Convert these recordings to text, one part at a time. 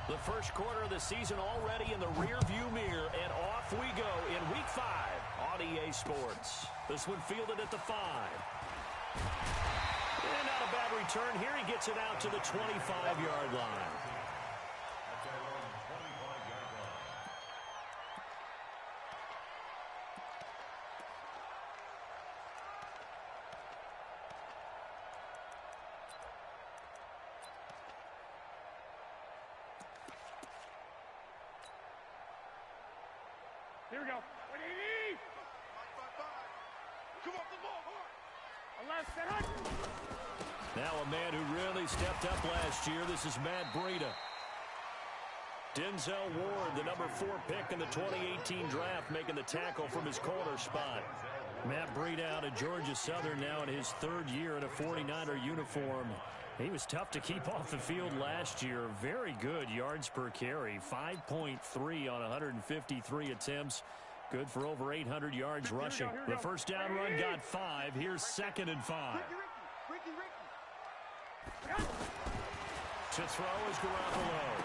The first quarter of the season already in the rearview mirror, and off we go in Week 5 on EA Sports. This one fielded at the 5. And not a bad return here. He gets it out to the 25-yard line. Here we go. 180. Come on, the ball. Now a man who really stepped up last year. This is Matt Breida. Denzel Ward, the number 4 pick in the 2018 draft, making the tackle from his corner spot. Matt Breida out of Georgia Southern now in his 3rd year in a 49er uniform. He was tough to keep off the field last year. Very good yards per carry. 5.3 on 153 attempts. Good for over 800 yards rushing. The first down run got 5. Here's 2nd and 5. To throw is Garoppolo.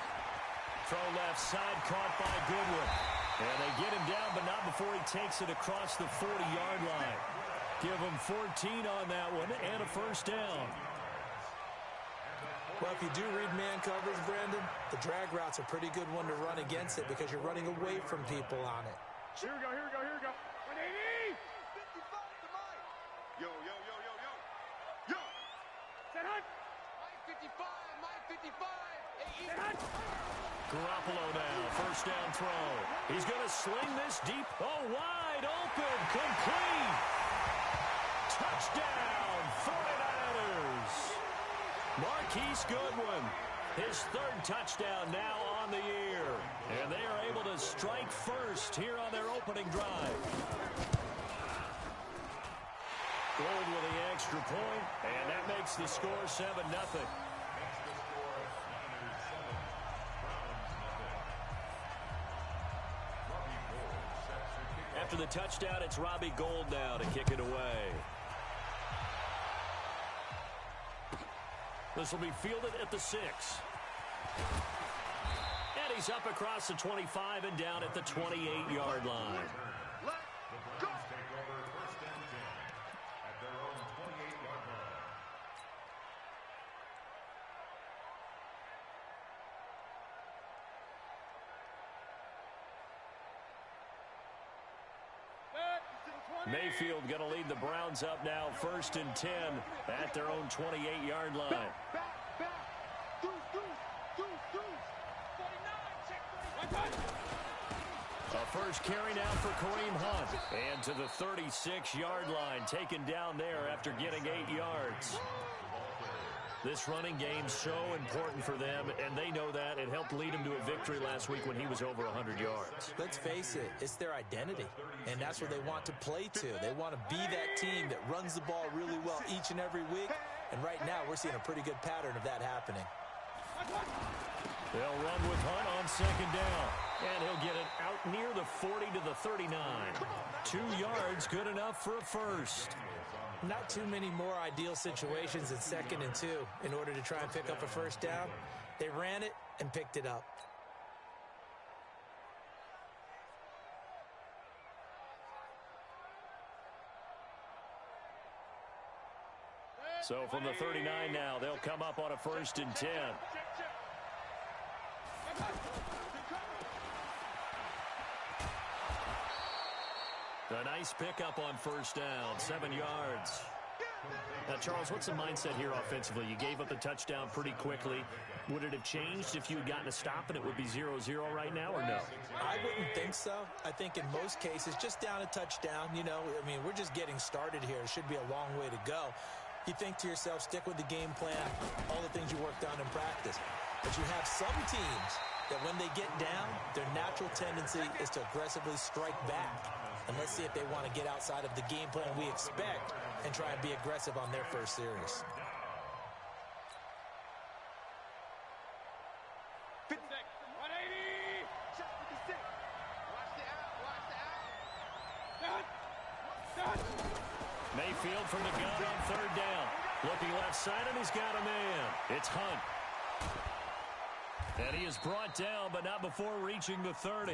Throw left side, caught by Goodwin. And they get him down, but not before he takes it across the 40-yard line. Give him 14 on that one and a first down. Well, if you do read man coverage, Brandon, the drag route's a pretty good one to run against it because you're running away from people on it. Here we go. 180. 55 to Mike. Yo. Set hunt. Mike 55. Set hunt. Garoppolo now, first down throw. He's going to sling this deep. Oh, wide open, complete. Touchdown, 49ers. Marquise Goodwin, his 3rd touchdown now on the year. And they are able to strike first here on their opening drive. Gold with the extra point, and that makes the score 7-0. After the touchdown, it's Robbie Gould now to kick it away. This will be fielded at the 6. And he's up across the 25 and down at the 28-yard line. Let's go. Mayfield going to lead the Browns up now, 1st and 10 at their own 28-yard line. Back. Deuce. 49. A first carry now for Kareem Hunt. And to the 36-yard line, taken down there after getting 8 yards. This running game's so important for them, and they know that. It helped lead him to a victory last week when he was over 100 yards. Let's face it, it's their identity, and that's what they want to play to. They want to be that team that runs the ball really well each and every week, and right now we're seeing a pretty good pattern of that happening. They'll run with Hunt on 2nd down, and he'll get it out near the 40 to the 39. 2 yards, good enough for a first. Not too many more ideal situations in 2nd and 2 in order to try and pick up a first down. They ran it and picked it up. So from the 39 now, they'll come up on a 1st and 10. A nice pickup on 1st down, 7 yards. Now, Charles, what's the mindset here offensively? You gave up the touchdown pretty quickly. Would it have changed if you had gotten a stop and it would be 0-0 right now, or no? I wouldn't think so. I think in most cases, just down a touchdown, we're just getting started here. It should be a long way to go. You think to yourself, stick with the game plan, all the things you worked on in practice. But you have some teams that when they get down, their natural tendency is to aggressively strike back. And let's see if they want to get outside of the game plan we expect and try and be aggressive on their first series. Mayfield from the gun on 3rd down. Looking left side, and he's got a man. It's Hunt. And he is brought down, but not before reaching the 30.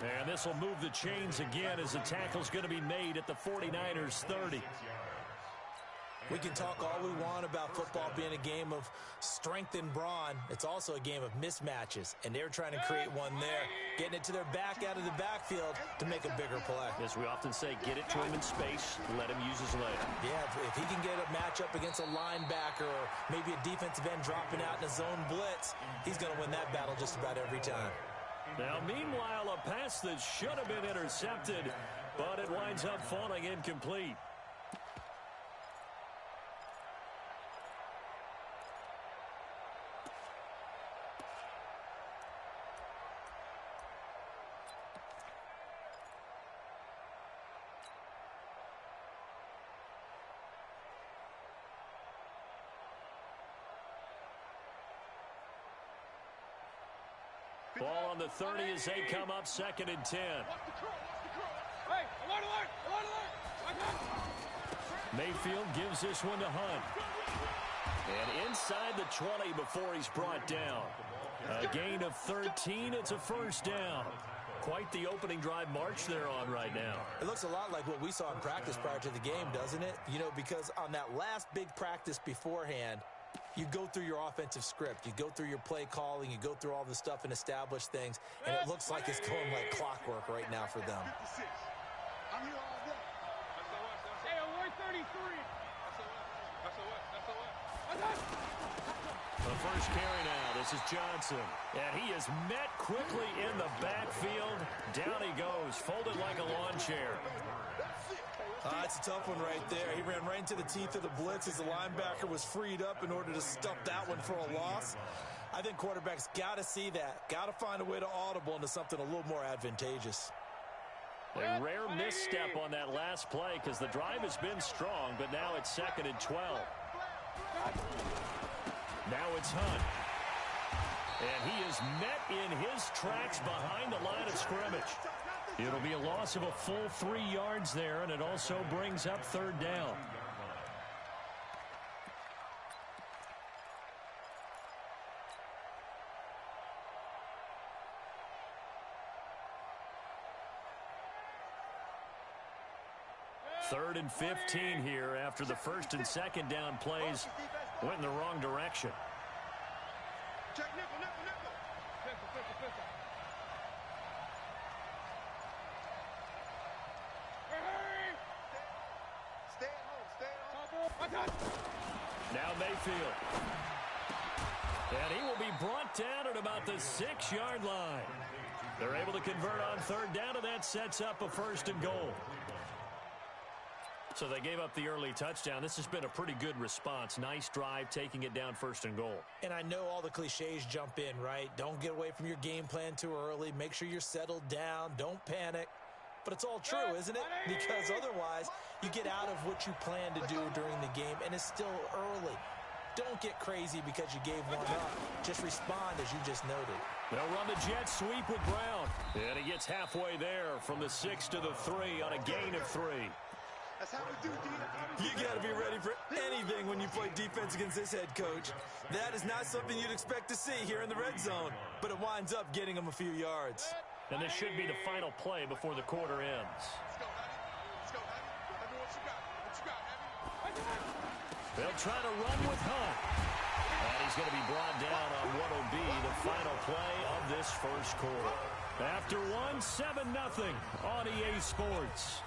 And this will move the chains again as the tackle's going to be made at the 49ers 30. We can talk all we want about football being a game of strength and brawn. It's also a game of mismatches, and they're trying to create one there, getting it to their back out of the backfield to make a bigger play. As we often say, get it to him in space, let him use his leg. Yeah, if he can get a matchup against a linebacker or maybe a defensive end dropping out in a zone blitz, he's going to win that battle just about every time. Now, meanwhile, a pass that should have been intercepted, but it winds up falling incomplete. Ball on the 30 as they come up 2nd and 10. Hey, alert! Mayfield gives this one to Hunt. And inside the 20 before he's brought down. A gain of 13. It's a first down. Quite the opening drive march they're on right now. It looks a lot like what we saw in practice prior to the game, doesn't it? You know, because on that last big practice beforehand, you go through your offensive script. You go through your play calling. You go through all the stuff and establish things. And it looks like it's going like clockwork right now for them. I'm here all day. Hey, alert 33. The first carry now. This is Johnson. And he is met quickly in the backfield. Down he goes, folded like a lawn chair. That's a tough one right there. He ran right into the teeth of the blitz as the linebacker was freed up in order to stuff that one for a loss. I think quarterbacks got to see that. Got to find a way to audible into something a little more advantageous. A rare misstep on that last play because the drive has been strong, but now it's 2nd and 12. Now it's Hunt. And he is met in his tracks behind the line of scrimmage. It'll be a loss of a full 3 yards there, and it also brings up 3rd down. Third and 15 here after the 1st and 2nd down plays went in the wrong direction. Check nickel. Stay at home. Now Mayfield. And he will be brought down at about the 6-yard line. They're able to convert on 3rd down, and that sets up a 1st and goal. So they gave up the early touchdown. This has been a pretty good response. Nice drive, taking it down 1st and goal. And I know all the cliches jump in, right? Don't get away from your game plan too early. Make sure you're settled down. Don't panic. But it's all true, isn't it? Because otherwise, you get out of what you plan to do during the game, and it's still early. Don't get crazy because you gave one up. Just respond as you just noted. They'll run the jet sweep with Brown. And he gets halfway there from the 6 to the 3 on a gain of 3. That's how we do, D. You got to be ready for anything when you play defense against this head coach. That is not something you'd expect to see here in the red zone, but it winds up getting him a few yards. And this should be the final play before the quarter ends. Let's go, Heavy. Let's go, Heavy. Heavy, what you got? Heavy? They'll try to run with Hunt. And he's going to be brought down on what will be the final play of this first quarter. After one, 7-0 on EA Sports.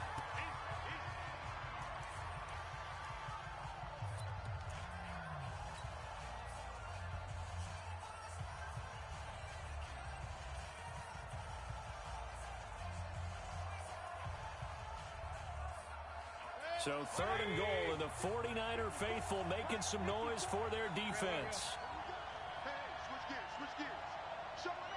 So 3rd and goal, and the 49er faithful making some noise for their defense. Hey, switch gears. Showing up.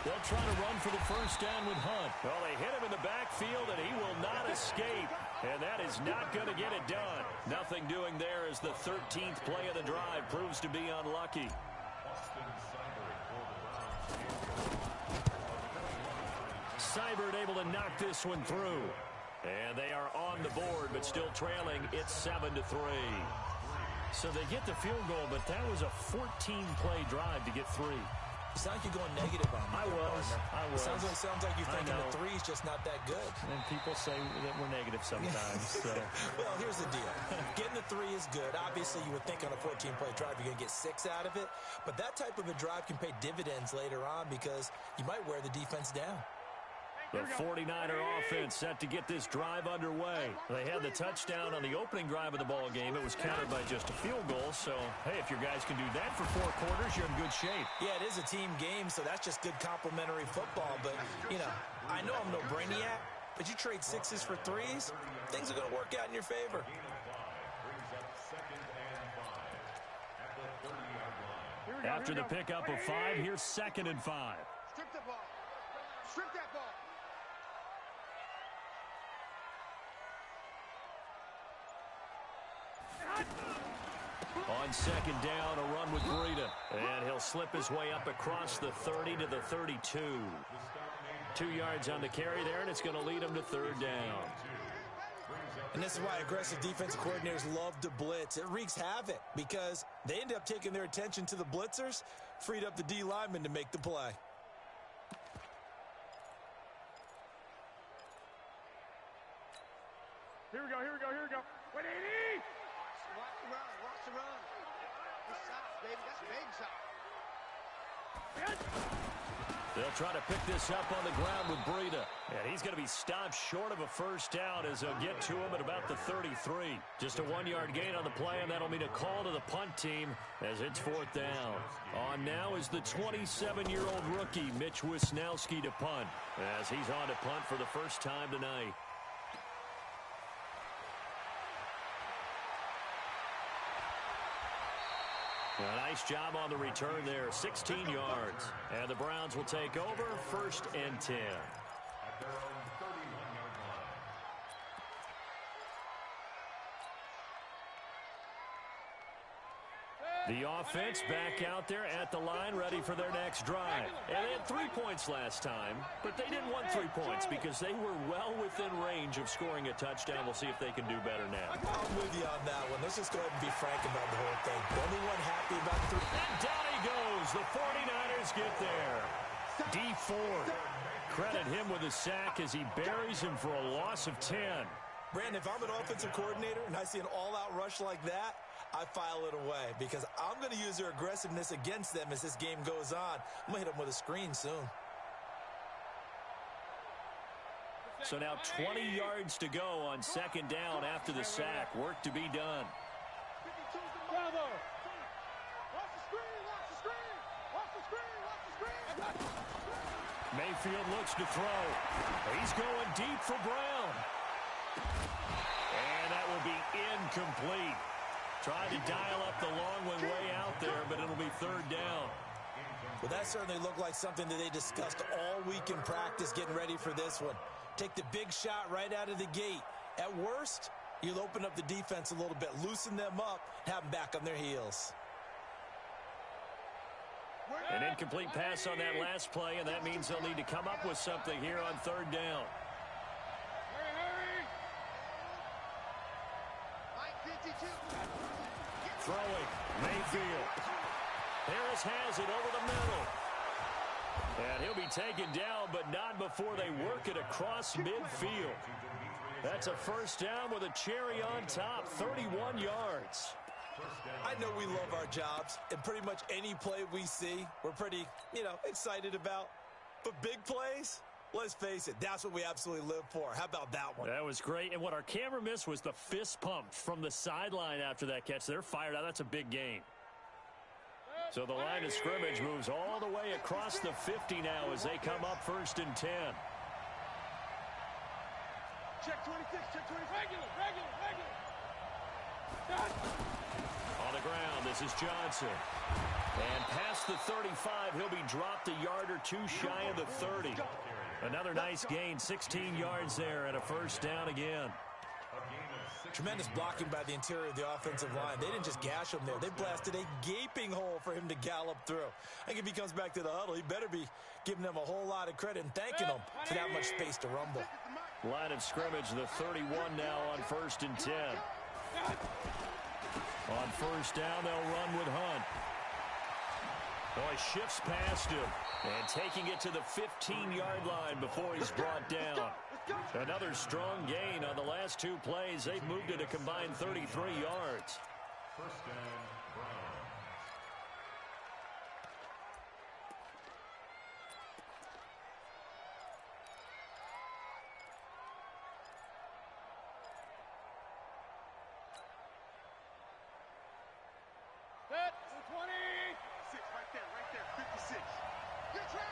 They'll try to run for the first down with Hunt. Well, they hit him in the backfield, and he will not escape. And that is not going to get it done. Nothing doing there as the 13th play of the drive proves to be unlucky. Seibert able to knock this one through. And they are on the board, but still trailing. It's 7-3. So they get the field goal, but that was a 14-play drive to get 3. It sounds like you're going negative on me. I was. It sounds like you're thinking the three's just not that good. And people say that we're negative sometimes. So. Well, here's the deal. Getting the 3 is good. Obviously, you would think on a 14-play drive you're going to get 6 out of it. But that type of a drive can pay dividends later on because you might wear the defense down. The 49er offense set to get this drive underway. They had the touchdown on the opening drive of the ball game. It was countered by just a field goal. So, hey, if your guys can do that for 4 quarters, you're in good shape. Yeah, it is a team game, so that's just good complimentary football. But, you know, I know I'm no brainiac, but you trade 6s for 3s, things are going to work out in your favor. After the pickup of 5, here's 2nd and 5. Strip the ball. Strip that ball. On 2nd down, a run with Breida. And he'll slip his way up across the 30 to the 32. 2 yards on the carry there, and it's going to lead him to 3rd down. And this is why aggressive defensive coordinators love to blitz. It wreaks havoc because they end up taking their attention to the blitzers, freed up the D lineman to make the play. Here we go. Wait, 80! Watch the run. This side, baby. That's a big side. They'll try to pick this up on the ground with Breida. And he's going to be stopped short of a 1st down as they'll get to him at about the 33. Just a 1-yard gain on the play, and that'll mean a call to the punt team as it's 4th down. On now is the 27-year-old rookie, Mitch Wisnowski, to punt, as he's on to punt for the first time tonight. A nice job on the return there, 16 yards. And the Browns will take over, 1st and 10. The offense back out there at the line, ready for their next drive. And they had 3 points last time, but they didn't want 3 points because they were well within range of scoring a touchdown. We'll see if they can do better now. I'm with you on that one. Let's just go ahead and be frank about the whole thing. The only one happy about the 3. And down he goes. The 49ers get there. D Ford. Credit him with a sack as he buries him for a loss of 10. Brandon, if I'm an offensive coordinator and I see an all-out rush like that, I file it away because I'm going to use their aggressiveness against them as this game goes on. I'm going to hit them with a screen soon. So now 20 yards to go on 2nd down after the sack. Work to be done. Bravo! Watch the screen! Watch the screen! Watch the screen! Watch the screen! Mayfield looks to throw. He's going deep for Brown. And that will be incomplete. Tried to dial up the long one way out there, but it'll be 3rd down. Well, that certainly looked like something that they discussed all week in practice getting ready for this one. Take the big shot right out of the gate. At worst, you'll open up the defense a little bit, loosen them up, have them back on their heels. An incomplete pass on that last play, and that means they'll need to come up with something here on 3rd down. Hurry! Mike 52. Throwing, Mayfield. Harris has it over the middle. And he'll be taken down, but not before they work it across midfield. That's a 1st down with a cherry on top, 31 yards. I know we love our jobs, and pretty much any play we see, we're pretty, excited about. But big plays, let's face it, that's what we absolutely live for. How about that one? That was great, and what our camera missed was the fist pump from the sideline after that catch. They're fired out. That's a big gain. So the line of scrimmage moves all the way across the 50 now as they come up 1st and 10. Check 26, check 26. Regular. On the ground, this is Johnson. And past the 35, he'll be dropped a yard or 2 shy of the 30. Another nice gain, 16 yards there and a 1st down again. Tremendous blocking by the interior of the offensive line. They didn't just gash him there. They blasted a gaping hole for him to gallop through. I think if he comes back to the huddle, he better be giving them a whole lot of credit and thanking them for that much space to rumble. Line of scrimmage, the 31 now on 1st and 10. On first down, they'll run with Hunt. Oh, he shifts past him. And taking it to the 15-yard line before he's brought down. Another strong gain on the last two plays. They've moved it a combined 33 yards. First down, Brown. Set. 20. 6 right there. 56. Good track.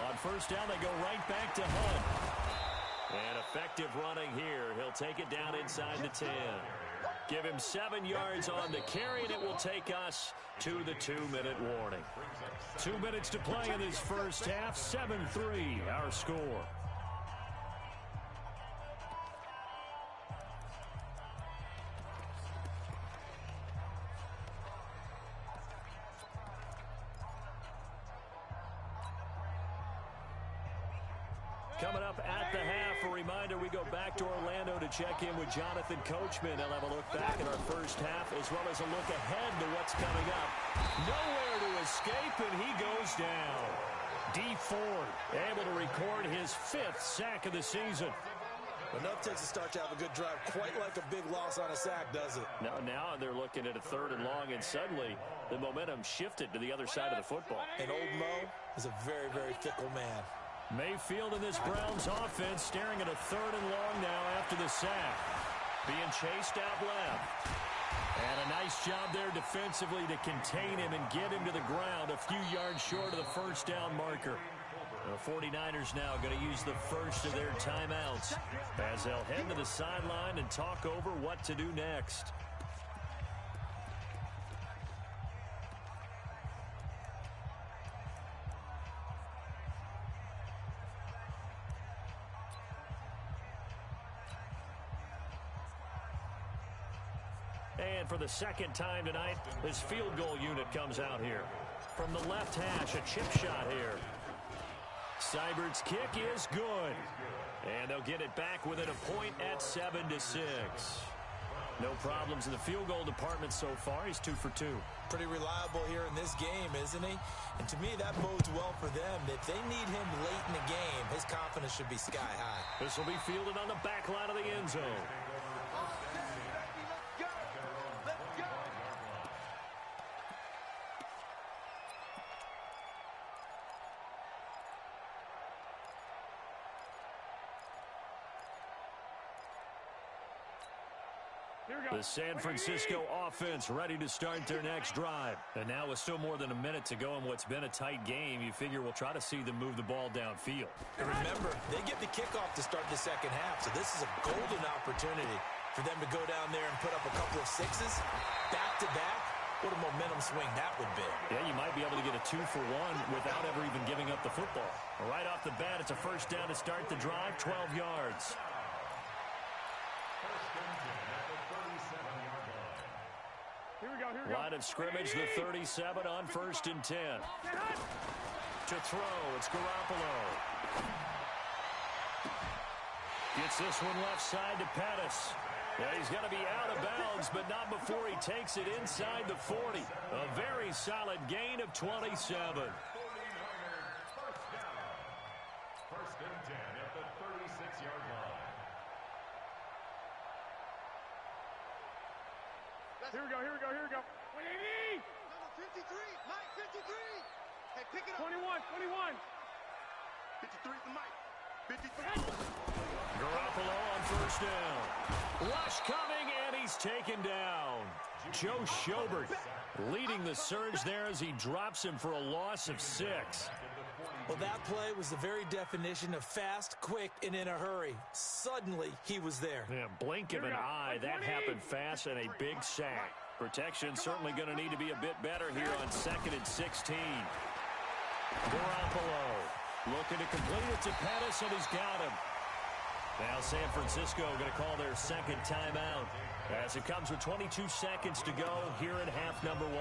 On first down, they go right back to Hunt. And effective running here. He'll take it down inside the 10. Give him 7 yards on the carry, and it will take us to the 2-minute warning. 2 minutes to play in this first half. 7-3, our score. Coming up at the half, a reminder we go back to Orlando to check in with Jonathan Coachman. They'll have a look back at our first half as well as a look ahead to what's coming up. Nowhere to escape, and he goes down. D. Ford able to record his 5th sack of the season. Enough takes a start to have a good drive. Quite like a big loss on a sack, does it? Now they're looking at a 3rd and long, and suddenly the momentum shifted to the other side of the football. And old Mo is a very, very fickle man. Mayfield in this Browns offense staring at a 3rd and long now after the sack. Being chased out left. And a nice job there defensively to contain him and get him to the ground a few yards short of the first down marker. The 49ers now going to use the first of their timeouts as they'll head to the sideline and talk over what to do next. And for the second time tonight, his field goal unit comes out here. From the left hash, a chip shot here. Seibert's kick is good. And they'll get it back within a point at 7-6. No problems in the field goal department so far. He's 2 for 2. Pretty reliable here in this game, isn't he? And to me, that bodes well for them. If they need him late in the game, his confidence should be sky high. This will be fielded on the back line of the end zone. The San Francisco offense ready to start their next drive. And now with still more than a minute to go in what's been a tight game, you figure we'll try to see them move the ball downfield. And remember, they get the kickoff to start the second half, so this is a golden opportunity for them to go down there and put up a couple of sixes back-to-back. What a momentum swing that would be. Yeah, you might be able to get a 2-for-1 without ever even giving up the football. Right off the bat, it's a first down to start the drive, 12 yards. Line of scrimmage, the 37 on 1st and 10. To throw, it's Garoppolo. Gets this one left side to Pettis. Yeah, he's going to be out of bounds, but not before he takes it inside the 40. A very solid gain of 27. 49ers, first down. 1st and 10 at the 36-yard line. Here we go. 180! 53! Mike, 53! Hey, pick it up. 21. 53 to Mike. 53. Garoppolo on first down. Rush coming, and he's taken down. Joe Schobert leading the surge there as he drops him for a loss of 6. Well, that play was the very definition of fast, quick, and in a hurry. Suddenly, he was there. Yeah, blink of an eye. That happened fast and a big sack. Protection certainly going to need to be a bit better here on 2nd and 16. Garoppolo looking to complete it to Pettis, and he's got him. Now San Francisco going to call their second timeout as it comes with 22 seconds to go here in half number 1.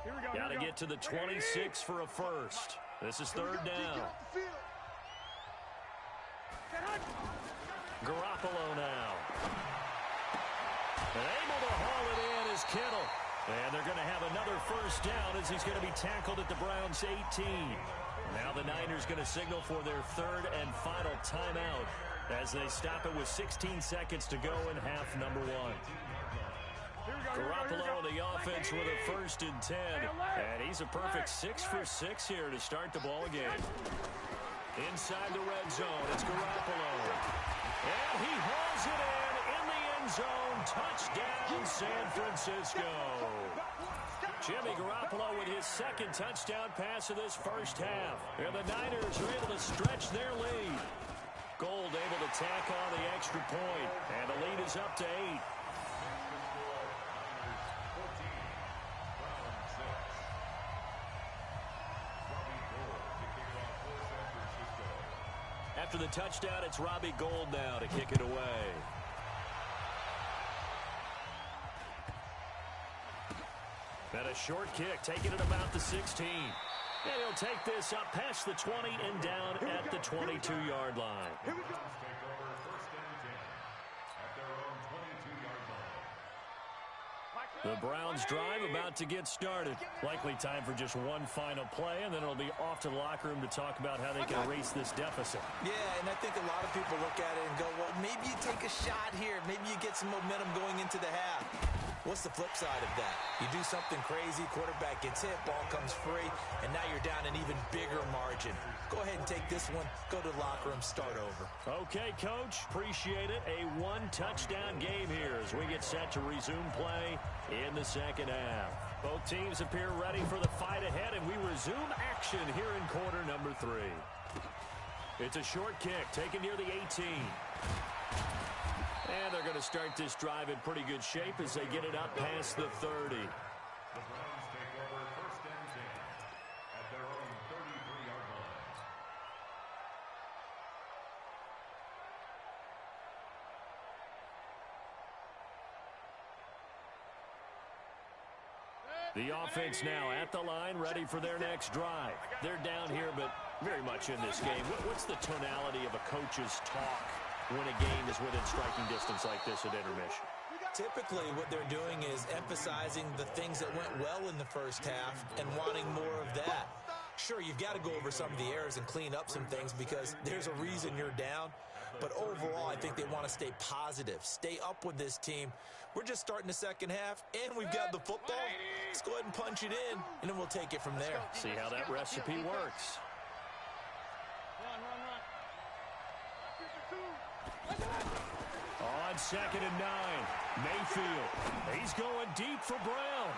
Here we go. Got to get to the 26 for a first. This is third down. Garoppolo now. And able to haul it in is Kittle. And they're going to have another first down as he's going to be tackled at the Browns' 18. Now the Niners going to signal for their third and final timeout as they stop it with 16 seconds to go in half number one. Garoppolo on the offense with a first and 10. And he's a perfect 6 for 6 here to start the ball game. Inside the red zone, it's Garoppolo. And he hauls it in the end zone. Touchdown, San Francisco. Jimmy Garoppolo with his second touchdown pass of this first half. And the Niners are able to stretch their lead. Gold able to tack on the extra point. And the lead is up to 8. After the touchdown, it's Robbie Gould now to kick it away. And a short kick, taking it about the 16. And he'll take this up past the 20 and down at the 22-yard line. Take over first and 10 at their own 22-yard line. The Browns drive about to get started. Likely time for just one final play, and then it'll be off to the locker room to talk about how they can erase this deficit. Yeah, and I think a lot of people look at it and go, well, maybe you take a shot here. Maybe you get some momentum going into the half. What's the flip side of that? You do something crazy, quarterback gets hit, ball comes free, and now you're down an even bigger margin. Go ahead and take this one, go to the locker room, start over. Okay, Coach, appreciate it. A one-touchdown game here as we get set to resume play in the second half. Both teams appear ready for the fight ahead, and we resume action here in quarter number 3. It's a short kick taken near the 18. And they're going to start this drive in pretty good shape as they get it up past the 30. The Browns take over first and 10 at their own 33-yard line. The offense now at the line, ready for their next drive. They're down here, but very much in this game. What's the tonality of a coach's talk when a game is within striking distance like this at intermission? Typically, what they're doing is emphasizing the things that went well in the first half and wanting more of that. Sure, you've got to go over some of the errors and clean up some things because there's a reason you're down. But overall, I think they want to stay positive, stay up with this team. We're just starting the second half, and we've got the football. Let's go ahead and punch it in, and then we'll take it from there. See how that recipe works. On 2nd and 9, Mayfield. He's going deep for Brown.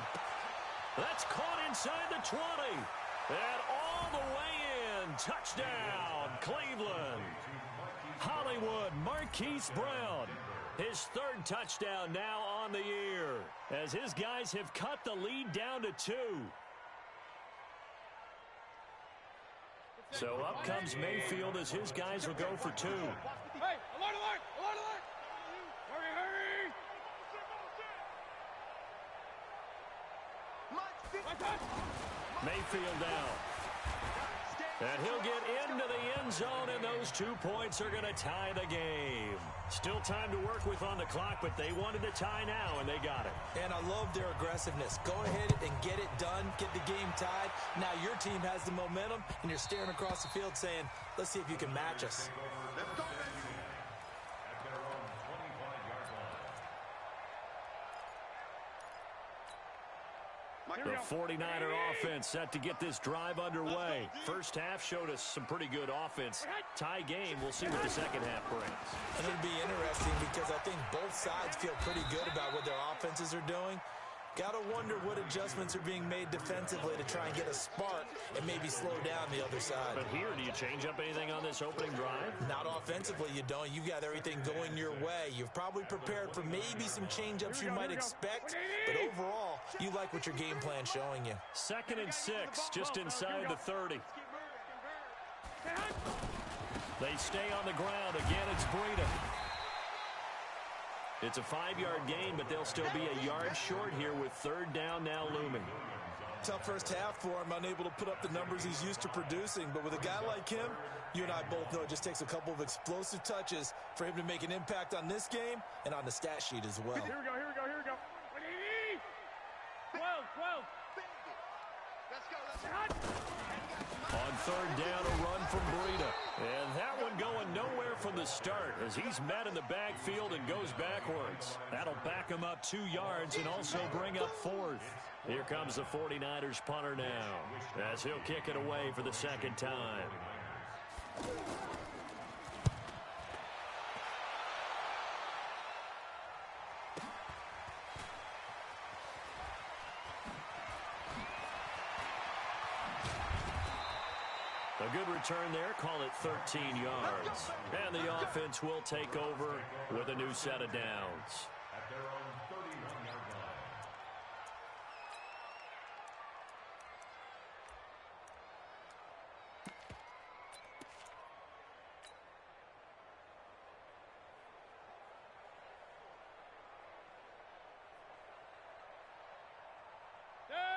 That's caught inside the 20. And all the way in. Touchdown, Cleveland. Hollywood, Marquise Brown. His third touchdown now on the year as his guys have cut the lead down to 2. So up comes Mayfield as his guys will go for 2. Hey, alert, alert, alert, alert. Hurry, hurry. Mayfield down. And he'll get into the end zone, and those 2 points are going to tie the game. Still time to work with on the clock, but they wanted to tie now, and they got it. And I love their aggressiveness. Go ahead and get it done, get the game tied. Now your team has the momentum, and you're staring across the field saying, let's see if you can match us. Let's go, at their own 25-yard line. The 49er offense set to get this drive underway. First half showed us some pretty good offense. Tie game, we'll see what the second half brings. And it'll be interesting because I think both sides feel pretty good about what their offenses are doing. Got to wonder what adjustments are being made defensively to try and get a spark and maybe slow down the other side. But here, do you change up anything on this opening drive? Not offensively, you don't. You've got everything going your way. You've probably prepared for maybe some change-ups you might expect, but overall, you like what your game plan's showing you. 2nd and 6, just inside the 30. They stay on the ground. Again, it's Breida. It's a 5-yard gain, but they'll still be a yard short here with third down now looming. tough first half for him, unable to put up the numbers he's used to producing. But with a guy like him, you and I both know it just takes a couple of explosive touches for him to make an impact on this game and on the stat sheet as well. Here we go, here we go, here we go. 12. Let's go. On third down, a run from Breida. And that one going nowhere from the start as he's met in the backfield and goes backwards. That'll back him up 2 yards and also bring up fourth. Here comes the 49ers punter now as he'll kick it away for the second time. A good return there, call it 13 yards. And the offense will take over with a new set of downs. At their own 31-yard line.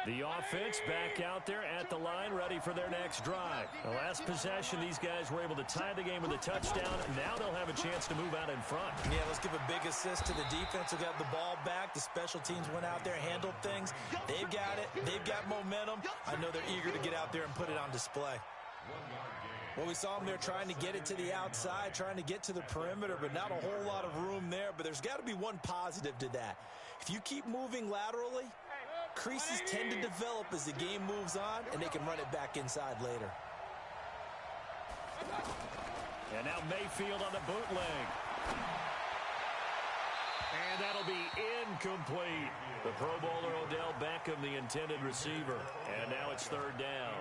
The offense back out there at the line, ready for their next drive. The last possession, these guys were able to tie the game with a touchdown. Now they'll have a chance to move out in front. Yeah, let's give a big assist to the defense who got the ball back. The special teams went out there, handled things. They've got it. They've got momentum. I know they're eager to get out there and put it on display. Well, we saw them there trying to get it to the outside, trying to get to the perimeter, but not a whole lot of room there. But there's got to be one positive to that. If you keep moving laterally, creases tend to develop as the game moves on, and they can run it back inside later. And now Mayfield on the bootleg. And that'll be incomplete. The Pro Bowler Odell Beckham, the intended receiver. And now it's third down.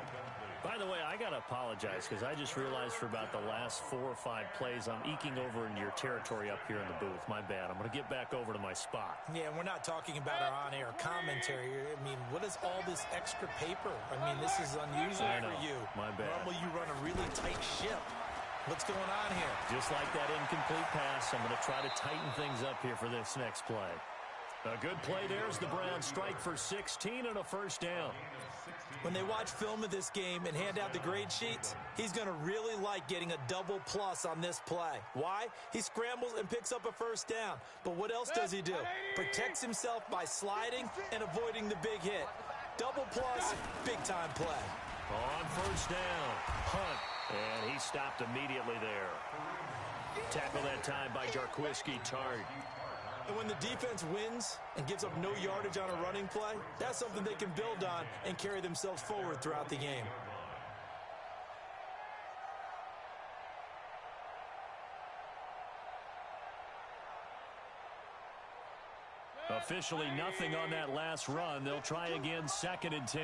By the way, I got to apologize because I just realized for about the last 4 or 5 plays, I'm eking over into your territory up here in the booth. My bad. I'm going to get back over to my spot. Yeah, we're not talking about our on-air commentary. I mean, what is all this extra paper? I mean, this is unusual for you. My bad. Normally you run a really tight ship. What's going on here? Just like that incomplete pass, I'm going to try to tighten things up here for this next play. A good play there as the Browns strike for 16 and a first down. When they watch film of this game and hand out the grade sheets, he's going to really like getting a double plus on this play. Why? He scrambles and picks up a first down. But what else does he do? Protects himself by sliding and avoiding the big hit. Double plus, big-time play. On first down, Hunt, and he stopped immediately there. Tackle that time by Jarquiski Tart. And when the defense wins and gives up no yardage on a running play, that's something they can build on and carry themselves forward throughout the game. Officially nothing on that last run. They'll try again, second and 10.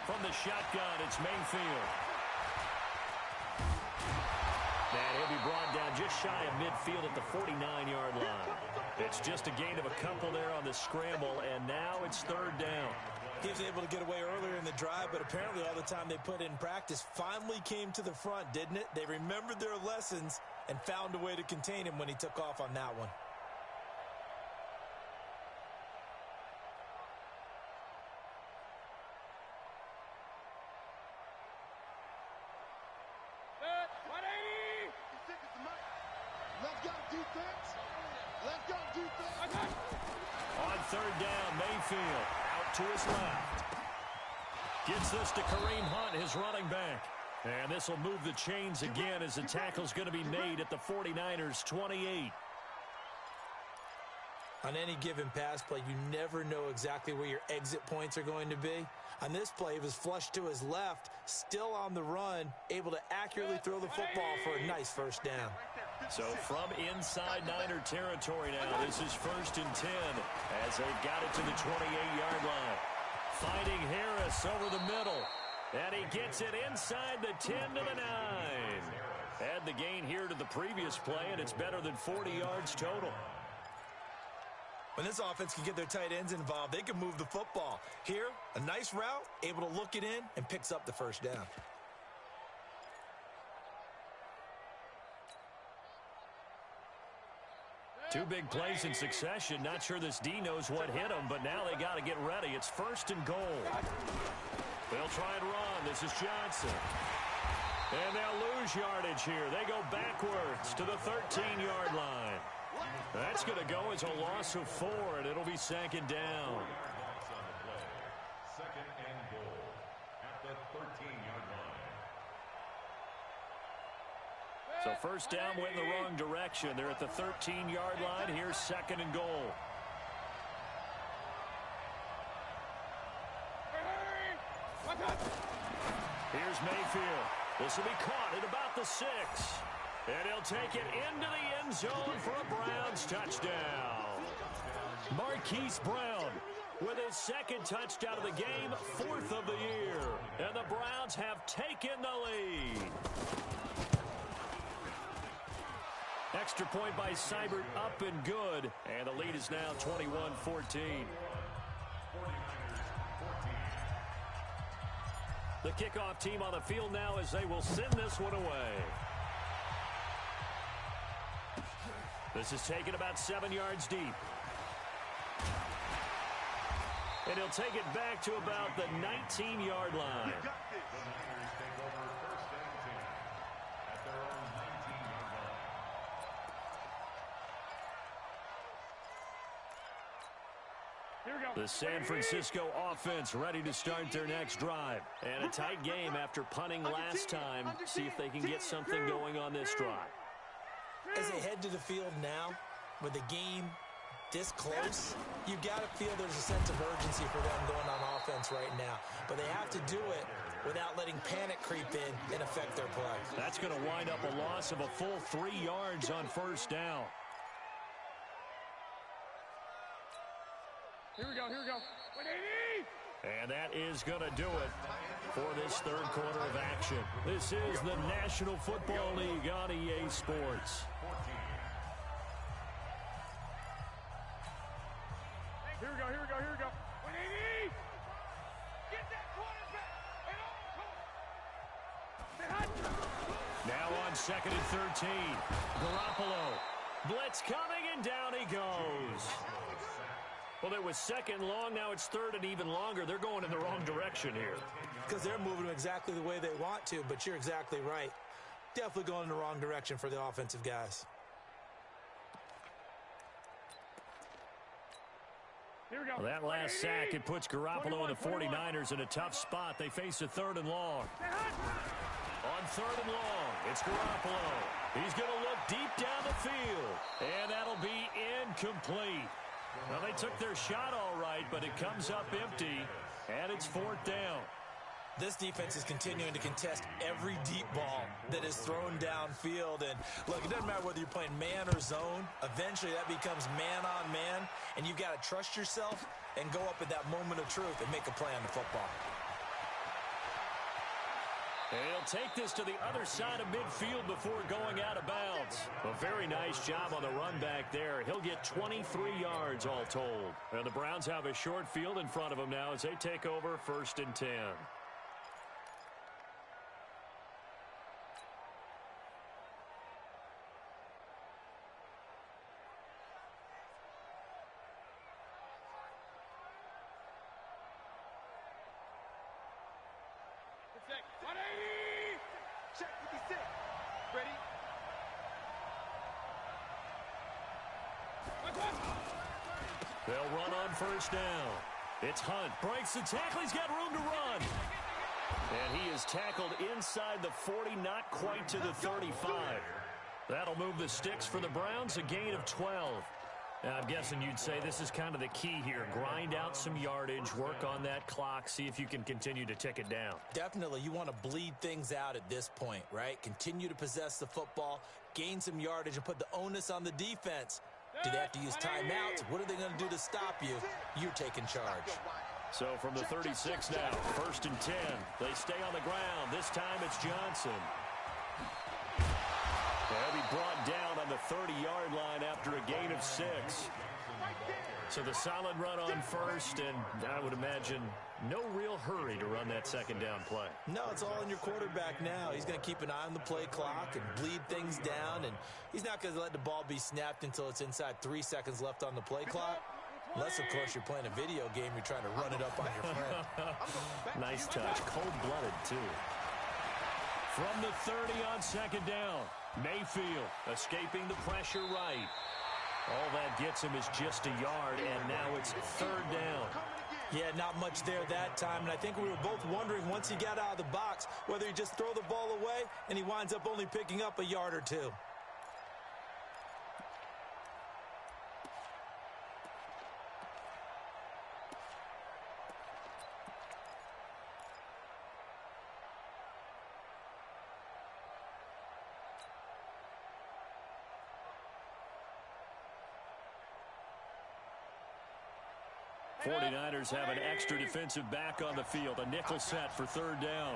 From the shotgun, it's Mayfield. And he'll be brought down just shy of midfield at the 49-yard line. It's just a gain of a couple there on the scramble, and now it's third down. He was able to get away earlier in the drive, but apparently all the time they put in practice finally came to the front, didn't it? They remembered their lessons and found a way to contain him when he took off on that one. Let's go, defense. Let's go, defense. On third down, Mayfield out to his left. Gets this to Kareem Hunt, his running back. And this will move the chains again as the tackle's going to be made at the 49ers' 28. On any given pass play, you never know exactly where your exit points are going to be. On this play, he was flushed to his left, still on the run, able to accurately throw the football for a nice first down. So from inside Niner territory now, this is first and 10 as they've got it to the 28-yard line. Finding Harris over the middle. And he gets it inside the 10 to the 9. Add the gain here to the previous play, and it's better than 40 yards total. When this offense can get their tight ends involved, they can move the football. Here, a nice route, able to look it in, and picks up the first down. Two big plays in succession. Not sure this D knows what hit him, but now they got to get ready. It's 1st and goal. They'll try and run. This is Johnson. And they'll lose yardage here. They go backwards to the 13-yard line. That's going to go as a loss of 4, and it'll be 2nd down. 2nd and goal at the 13-yard line. So 1st down went in the wrong direction. They're at the 13-yard line. Here's 2nd and goal. Here's Mayfield. This will be caught at about the 6. And he'll take it into the end zone for a Browns touchdown. Marquise Brown with his 2nd touchdown of the game, 4th of the year. And the Browns have taken the lead. Extra point by Seibert, up and good. And the lead is now 21-14. The kickoff team on the field now as they will send this one away. This is taken about 7 yards deep. And he'll take it back to about the 19-yard line. The San Francisco offense ready to start their next drive. And a tight game after punting last time. See if they can get something going on this drive. As they head to the field now, with the game this close, you've got to feel there's a sense of urgency for them going on offense right now. But they have to do it without letting panic creep in and affect their play. That's going to wind up a loss of a full 3 yards on 1st down. Here we go. 180! And that is going to do it for this 3rd quarter of action. This is the National Football League on EA Sports. Here we go. 180! Get that quarterback! Now on 2nd and 13. Garoppolo. Blitz coming, and down he goes. Well, it was 2nd long. Now it's 3rd and even longer. They're going in the wrong direction here. Because they're moving exactly the way they want to, but you're exactly right. Definitely going in the wrong direction for the offensive guys. Here we go. Well, that last sack, it puts Garoppolo and the 49ers in a tough spot. They face a 3rd and long. On 3rd and long, it's Garoppolo. He's going to look deep down the field, and that'll be incomplete. Well, they took their shot all right, but it comes up empty, and it's 4th down. This defense is continuing to contest every deep ball that is thrown downfield. And, look, it doesn't matter whether you're playing man or zone. Eventually, that becomes man-on-man, and you've got to trust yourself and go up at that moment of truth and make a play on the football. And he'll take this to the other side of midfield before going out of bounds. A very nice job on the run back there. He'll get 23 yards all told. And the Browns have a short field in front of them now as they take over 1st and 10. They'll run on 1st down. It's Hunt. Breaks the tackle. He's got room to run. And he is tackled inside the 40, not quite to the 35. That'll move the sticks for the Browns, a gain of 12. Now, I'm guessing you'd say this is kind of the key here. Grind out some yardage, work on that clock, see if you can continue to tick it down. Definitely, you want to bleed things out at this point, right? Continue to possess the football, gain some yardage, and put the onus on the defense. Do they have to use timeouts? What are they going to do to stop you? You're taking charge. So from the 36 now, 1st and 10. They stay on the ground. This time it's Johnson. They'll be brought down on the 30-yard line after a gain of 6. So the solid run on 1st, and I would imagine No real hurry to run that second down play. No, it's all on your quarterback now. He's going to keep an eye on the play clock and bleed things down, and he's not going to let the ball be snapped until it's inside 3 seconds left on the play clock. Unless, of course, you're playing a video game, you're trying to run it up on your friend. Nice touch. Cold-blooded, too. From the 30 on second down, Mayfield escaping the pressure right. All that gets him is just a yard, and now it's third down. Yeah, not much there that time, and I think we were both wondering once he got out of the box whether he just throw the ball away, and he winds up only picking up a yard or two. '49ers have an extra defensive back on the field. A nickel set for third down.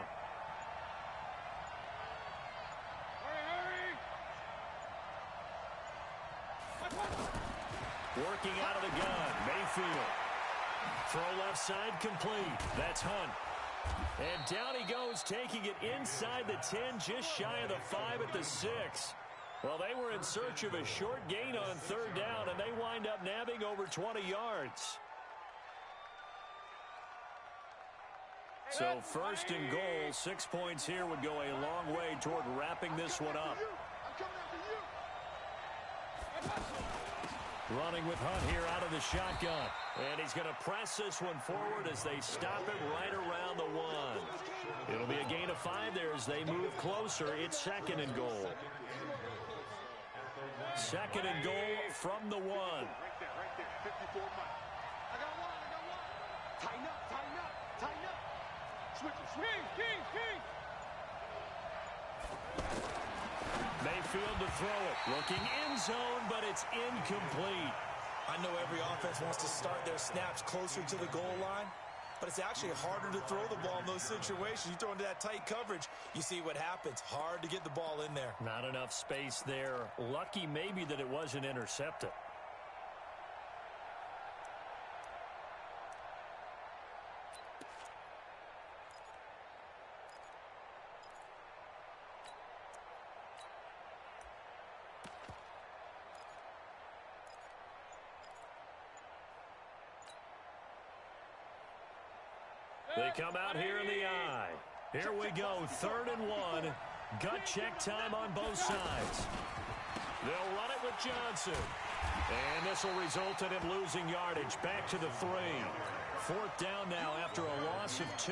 Working out of the gun, Mayfield. Throw left side complete. That's Hunt. And down he goes, taking it inside the 10, just shy of the 5 at the 6. Well, they were in search of a short gain on third down, and they wind up nabbing over 20 yards. So first and goal, 6 points here would go a long way toward wrapping this one up. Running with Hunt here out of the shotgun. And he's going to press this one forward as they stop it right around the 1. It'll be a gain of 5 there as they move closer. It's second and goal. Second and goal from the 1. Right there, 54 miles. I got one. Tighten up. Switch. King. Mayfield to throw it. Looking end zone, but it's incomplete. I know every offense wants to start their snaps closer to the goal line, but it's actually harder to throw the ball in those situations. You throw into that tight coverage, you see what happens. Hard to get the ball in there. Not enough space there. Lucky maybe that it wasn't intercepted. They come out here in the eye. Here we go, 3rd and 1. Gut check time on both sides. They'll run it with Johnson. And this will result in him losing yardage. Back to the 3. 4th down now after a loss of 2.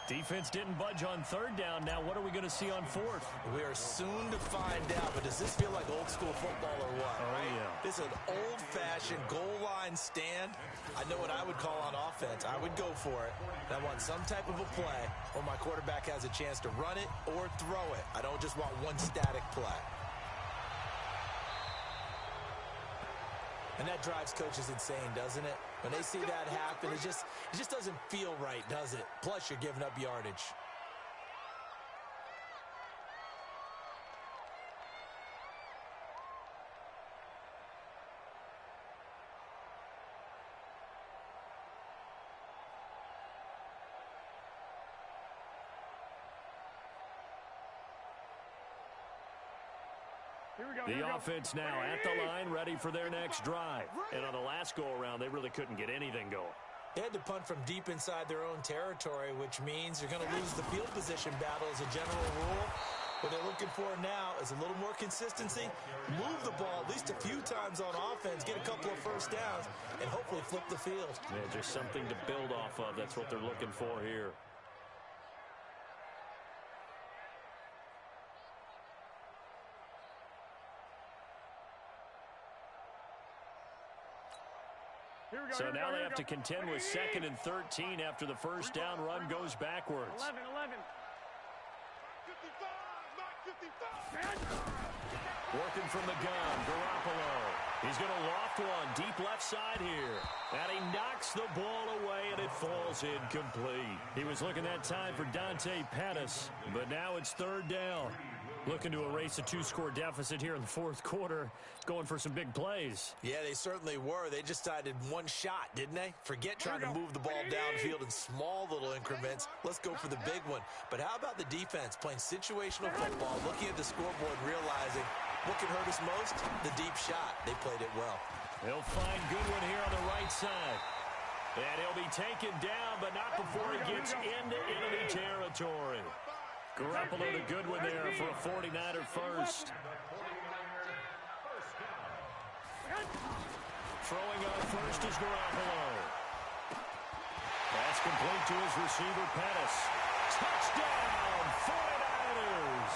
Defense didn't budge on 3rd down. Now what are we going to see on 4th? We are soon to find out, but does this feel like old school football or what? Oh, right? yeah. This is an old-fashioned goal line stand. I know what I would call on offense. I would go for it. And I want some type of a play where my quarterback has a chance to run it or throw it. I don't just want one static play. And that drives coaches insane, doesn't it? When they see that happen, it just doesn't feel right, does it? Plus, you're giving up yardage. The offense now at the line, ready for their next drive. And on the last go-around, they really couldn't get anything going. They had to punt from deep inside their own territory, which means you're going to lose the field position battle as a general rule. What they're looking for now is a little more consistency, move the ball at least a few times on offense, get a couple of first downs, and hopefully flip the field. Yeah, just something to build off of. That's what they're looking for here. So now they have to contend with 2nd and 13 after the first down run goes backwards. 11. 55. Working from the gun, Garoppolo. He's going to loft one deep left side here. And he knocks the ball away, and it falls incomplete. He was looking that time for Dante Pettis, but now it's 3rd down. Looking to erase a 2-score deficit here in the fourth quarter, going for some big plays. Yeah, they certainly were. They just decided one shot, didn't they? Forget trying to move the ball downfield in small little increments. Let's go for the big one. But how about the defense playing situational football, looking at the scoreboard, realizing what can hurt us most? The deep shot. They played it well. He'll find Goodwin here on the right side. And he'll be taken down, but not before he gets into enemy territory. Garoppolo to Goodwin there for a 49er first. Throwing up first is Garoppolo. Pass complete to his receiver, Pettis. Touchdown, 49ers!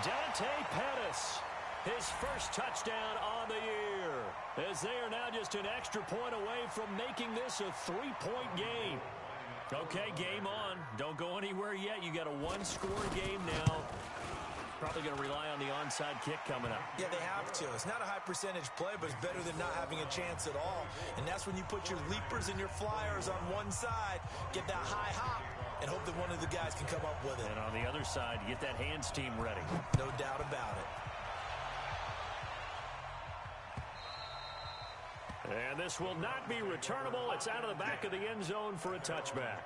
Dante Pettis, his first touchdown on the year, as they are now just an extra point away from making this a 3-point game. Okay, game on. Don't go anywhere yet. You got a 1-score game now. Probably going to rely on the onside kick coming up. Yeah, they have to. It's not a high percentage play, but it's better than not having a chance at all. And that's when you put your leapers and your flyers on one side, get that high hop, and hope that one of the guys can come up with it. And on the other side, you get that hands team ready. No doubt about it. And this will not be returnable. It's out of the back of the end zone for a touchback.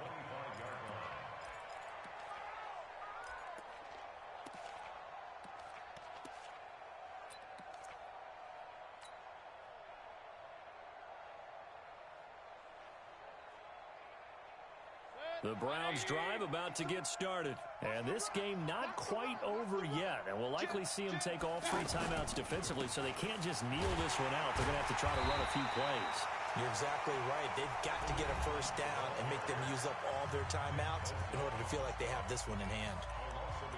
The Browns drive about to get started. And this game not quite over yet. And we'll likely see them take all 3 timeouts defensively, so they can't just kneel this one out. They're going to have to try to run a few plays. You're exactly right. They've got to get a first down and make them use up all their timeouts in order to feel like they have this one in hand.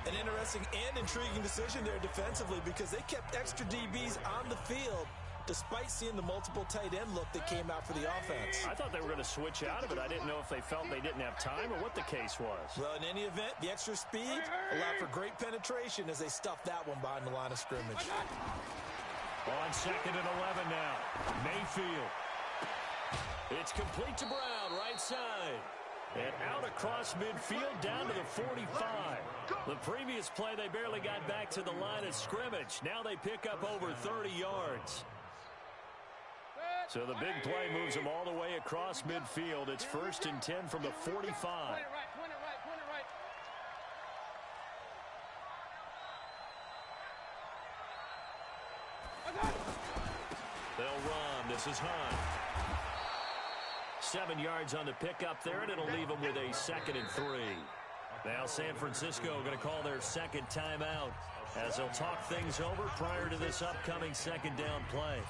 An interesting and intriguing decision there defensively, because they kept extra DBs on the field despite seeing the multiple tight end look that came out for the offense. I thought they were going to switch out of it. I didn't know if they felt they didn't have time or what the case was. Well, in any event, the extra speed allowed for great penetration as they stuffed that one behind the line of scrimmage. On 2nd and 11 now. Mayfield. It's complete to Brown, right side. And out across midfield down to the 45. The previous play, they barely got back to the line of scrimmage. Now they pick up over 30 yards. So the big play moves them all the way across midfield. It's 1st and 10 from the 45. They'll run. This is Hunt. 7 yards on the pickup there, and it'll leave them with a 2nd and 3. Now San Francisco going to call their 2nd timeout as they'll talk things over prior to this upcoming 2nd down play.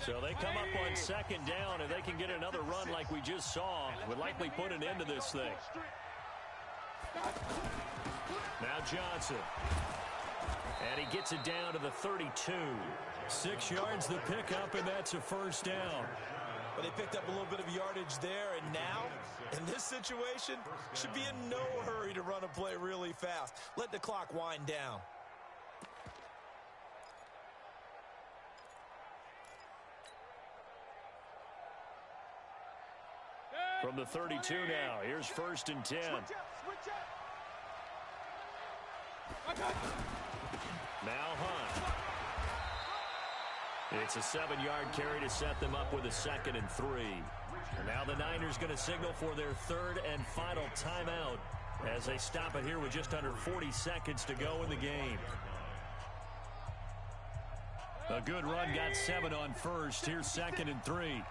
So they come up on 2nd down, and they can get another run like we just saw. Would likely put an end to this thing. Now Johnson. And he gets it down to the 32. 6 yards the pickup, and that's a 1st down. But they picked up a little bit of yardage there, and now, in this situation, should be in no hurry to run a play really fast. Let the clock wind down. From the 32 now, here's 1st and 10. Now Hunt. It's a 7-yard carry to set them up with a 2nd and 3. And now the Niners going to signal for their 3rd and final timeout as they stop it here with just under 40 seconds to go in the game. A good run, got 7 on 1st. Here's 2nd and 3.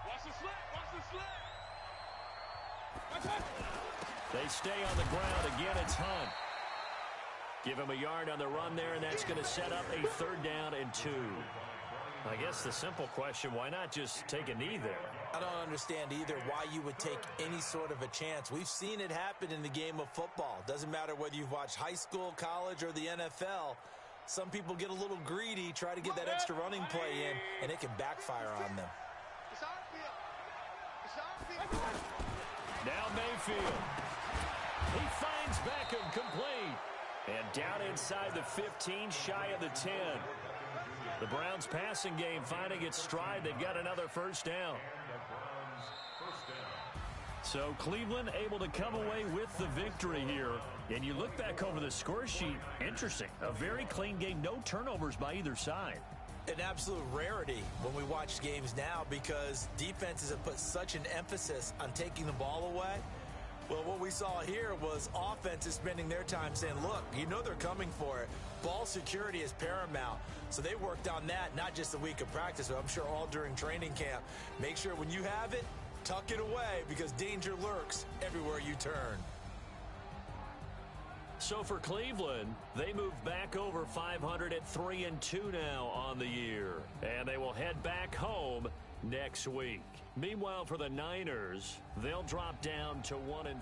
They stay on the ground. Again, it's Hunt. Give him a yard on the run there, and that's going to set up a 3rd down and 2. I guess the simple question, why not just take a knee there? I don't understand either why you would take any sort of a chance. We've seen it happen in the game of football. Doesn't matter whether you've watched high school, college, or the NFL. Some people get a little greedy, try to get that extra running play in, and it can backfire on them. Now Mayfield. He finds Beckham complete. And down inside the 15, shy of the 10. The Browns passing game finding its stride. They've got another first down. So Cleveland able to come away with the victory here. And you look back over the score sheet, interesting. A very clean game, no turnovers by either side. An absolute rarity when we watch games now because defenses have put such an emphasis on taking the ball away. Well, what we saw here was offenses spending their time saying, look, you know they're coming for it. Ball security is paramount. So they worked on that, not just a week of practice, but I'm sure all during training camp. Make sure when you have it, tuck it away because danger lurks everywhere you turn. So for Cleveland, they move back over 500 at 3-2 now on the year. And they will head back home next week. Meanwhile, for the Niners, they'll drop down to 1-3.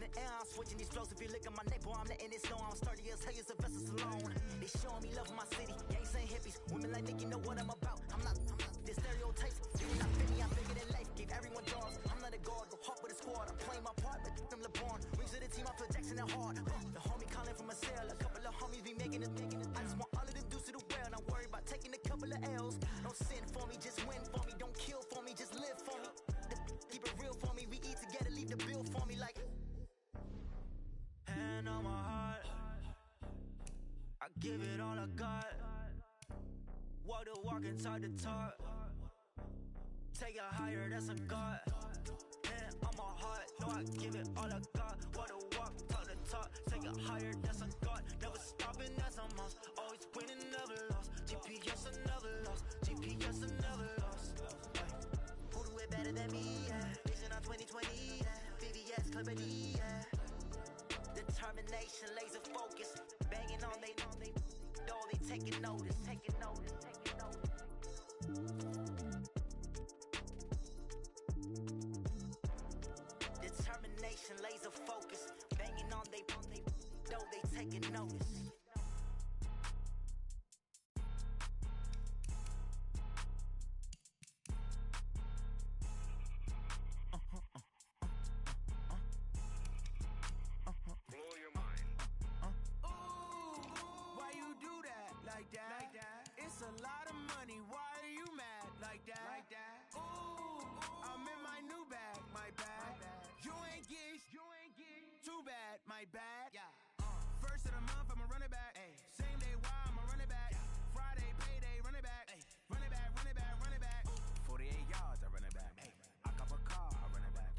in the air, I'm switching these flows. If you look at my neck, boy, I'm letting it snow. I'm sturdy as hell, Sylvester Stallone. They showing me love for my city. Gangs ain't hippies. Women like Nick, you know what I'm about. I'm not the stereotypes. Feeling not fit me, I'm bigger than life. Gave everyone jaws. I'm not a guard, go hard with a squad. I'm playing my part, like them LeBron. Rings to the team, I feel Jackson and hard. The homie calling from a cell. A couple of homies be making it. I just want all of them dudes to the well. Not worry about taking a couple of L's. Don't sin for me, just win for me. Don't kill for me, just live for me. Keep it real for me. We eat together, leave the bill for me like. Hand on my heart, I give it all I got. Walk the walk and talk the talk. Take it higher, that's a God. Hand on my heart, no, I give it all I got. Walk the walk, talk the talk. Take it higher, that's a God. Never stopping, that's a must. Always winning, never lost. GPS, I never lost. GPS, I never lost. Who do it better than me? Yeah. Vision on 2020. Yeah. VVS, Clipper D. Yeah. Determination, laser focus, banging on they door, they taking notice. Determination, laser focus, banging on they door, they taking notice. It's a lot of money, why are you mad like that? Ooh, I'm in my new bag, my bad. You ain't get too bad, my bad. First of the month, I'ma run it back. Same day, why I'ma run it back. Friday, payday, run it back. Run it back, run it back, run it back. 48 yards, I run it back. I cop a car, I run it back.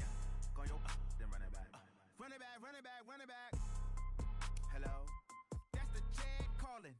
Go yo, then run it back. Run it back, run it back, run it back. Hello? That's the Chad calling.